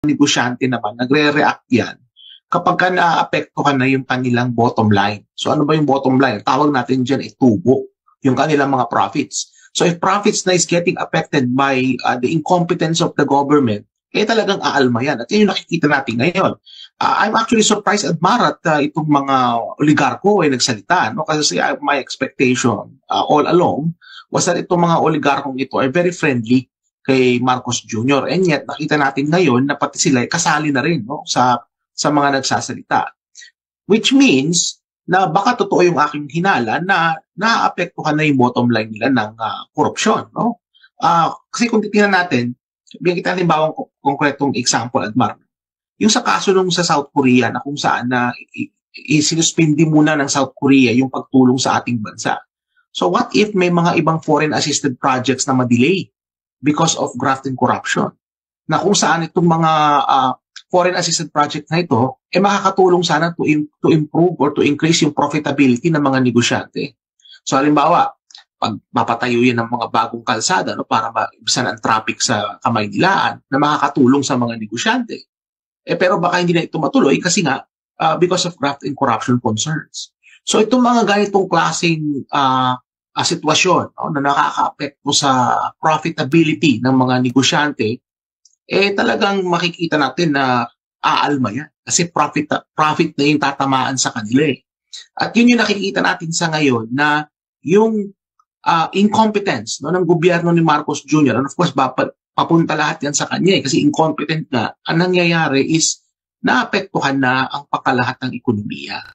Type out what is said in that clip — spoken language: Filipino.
negosyante naman, nagre-react yan kapag ka naapektuhan na yung kanilang bottom line. So ano ba yung bottom line? Tawag natin dyan ay tubo, yung kanilang mga profits. So if profits na is getting affected by the incompetence of the government, talagang aalma yan. At yun yung nakikita natin ngayon. I'm actually surprised at Marat itong mga oligarko ay nagsalita. No? Kasi my expectation all along was that itong mga oligarkong ito ay very friendly kay Marcos Jr. And yet, nakita natin ngayon na pati sila ay kasali na rin, no? sa mga nagsasalita. Which means na baka totoo yung aking hinala na naapektuhan na yung bottom line nila ng korupsyon. No? Kasi kung titingnan natin, bigyan kita natin bawang konkretong example, Admar. Yung sa kaso nung sa South Korea na kung saan na isinuspindi muna ng South Korea yung pagtulong sa ating bansa. So what if may mga ibang foreign assisted projects na ma-delay because of graft and corruption? Na kung saan itong mga foreign assisted project na ito, makakatulong sana to improve or to increase yung profitability ng mga negosyante. So halimbawa, pag mapatayo yan ng mga bagong kalsada, no, para maibisan ang traffic sa Kamaynilaan na makakatulong sa mga negosyante. Pero baka hindi na ito matuloy kasi nga because of graft and corruption concerns. So itong mga ganitong klaseng sitwasyon, no, na nakaka-apekto sa profitability ng mga negosyante, talagang makikita natin na aalma yan. Kasi profit na yung tatamaan sa kanila. At yun yung nakikita natin sa ngayon na yung incompetence, no, ng gobyerno ni Marcos Jr. And of course, papunta lahat yan sa kanya kasi incompetent na. Ang nangyayari is naapektuhan na ang pagkalahat ng ekonomiya.